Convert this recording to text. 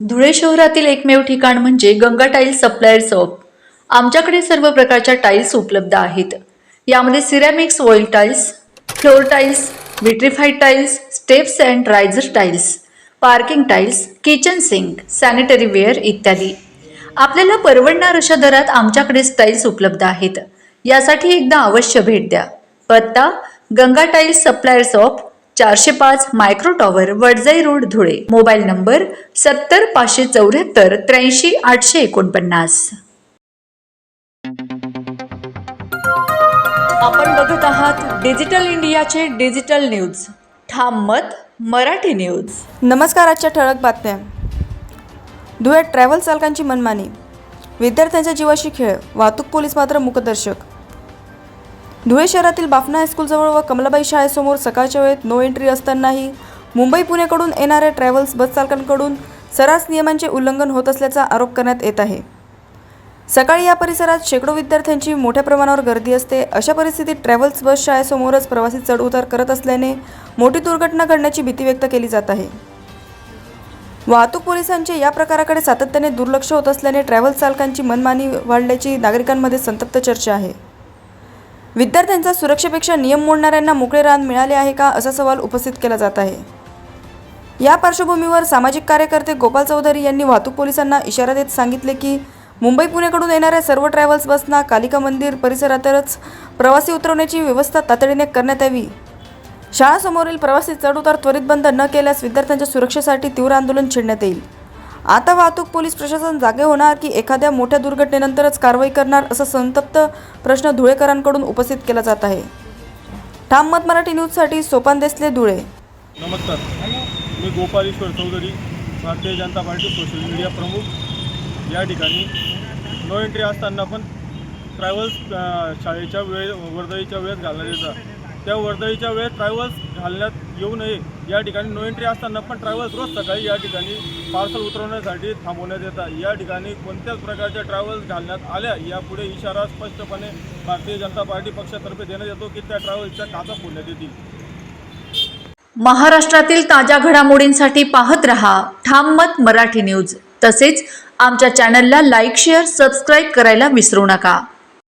धुळे शहरातील एकमेव ठिकाण म्हणजे गंगा टाइल्स सप्लायर शॉप। आमच्याकडे सर्व प्रकारच्या टाइल्स उपलब्ध आहेत। यामध्ये ceramics, oil tiles, floor tiles, vitrified tiles, steps and riser tiles, parking tiles, kitchen sink, sanitary ware इत्यादी। आपल्याला परवडणार अशा दरात आमच्याकडे टाइल्स उपलब्ध आहेत। यासाठी एकदा अवश्य भेट द्या। पत्ता Ganga tiles supplier shop, 405 micro tower, Wadjai road, Dhule. Mobile number 70 574 83 849। आपण बघत आहात डिजिटल इंडियाचे डिजिटल न्यूज। ठाम मत मराठी न्यूज। नमस्कार। आजच्या ठळक बातम्या। धुळ्यात ट्रॅव्हल चालकांची मनमानी, विद्यार्थ्यांच्या जीवाशी खेळ, वाहतूक पोलीस मात्र मुखदर्शक। धुळे शहरातील बाफना हायस्कूलजवळ व कमलाबाई शाळेसमोर सकाळच्या वेळेत नो एंट्री असतानाही मुंबई पुणेकडून येणाऱ्या ट्रॅव्हल्स बस चालकांकडून सर्रास नियमांचे उल्लंघन होत असल्याचा आरोप करण्यात येत आहे। सकाळी या परिसरात शेकडो विद्यार्थ्यांची मोठ्या प्रमाणावर गर्दी असते। अशा परिस्थितीत ट्रॅव्हल्स बस शाळेसमोरच प्रवासी चढ उतार करत असल्याने मोठी दुर्घटना घडण्याची भीती व्यक्त केली जात आहे। वाहतूक पोलिसांचे या प्रकाराकडे सातत्याने दुर्लक्ष होत असल्याने ट्रॅव्हल्स चालकांची मनमानी वाढल्याची नागरिकांमध्ये संतप्त चर्चा आहे। विद्यार्थ्यांच्या सुरक्षेपेक्षा नियम मोडणाऱ्यांना मोकळे रान मिळाले आहे का, असा सवाल उपस्थित केला जात आहे। या पार्श्वभूमीवर सामाजिक कार्यकर्ते गोपाल चौधरी यांनी वाहतूक पोलिसांना इशारा देत सांगितले की मुंबई पुणेकडून येणाऱ्या सर्व ट्रॅव्हल्स बसना कालिका मंदिर परिसरातच प्रवासी उतरवण्याची व्यवस्था तातडीने करण्यात यावी। शाळासमोरील प्रवासी चढउतार त्वरित बंद न केल्यास विद्यार्थ्यांच्या सुरक्षेसाठी तीव्र आंदोलन छेडण्यात येईल। आता वाहतूक पोलीस प्रशासन जागे होणार की एखाद्या मोठ्या दुर्घटनेनंतरच कारवाई करणार, असा संतप्त प्रश्न धुळेकरांकडून उपस्थित केला जात आहे। ठाम मत मराठी न्यूजसाठी सोपान देसले, धुळे। नमस्कार, मी गोपाल ईश्वर Chaudhari, Bharatiya Janata party social media प्रमुख। या ठिकाणी नो एंट्री असताना पण ट्रॅव्हल्स शाळेच्या वर्दळीच्या वेळेत घालण्यात येतात। त्या वर्दळीच्या वेळेत ट्रॅव्हल्स घालण्यात येऊ नये या ठिकाणी नो एंट्री असताना पण ट्रॅव्हल्स रोज सकाळी या ठिकाणी पार्सल उतरवण्यासाठी थांबवण्यात येतात। या ठिकाणी कोणत्याच प्रकारच्या ट्रॅव्हल्स घालण्यात आल्या यापुढे इशारा स्पष्टपणे भारतीय जनता पार्टी पक्षातर्फे देण्यात येतो की त्या ट्रॅव्हल्सच्या काचा फोडण्यात येतील। महाराष्ट्रातील ताज्या घडामोडींसाठी पाहत रहा ठाम मत मराठी न्यूज। तसेच आमच्या चॅनलला लाईक, शेअर, सबस्क्राईब करायला विसरू नका।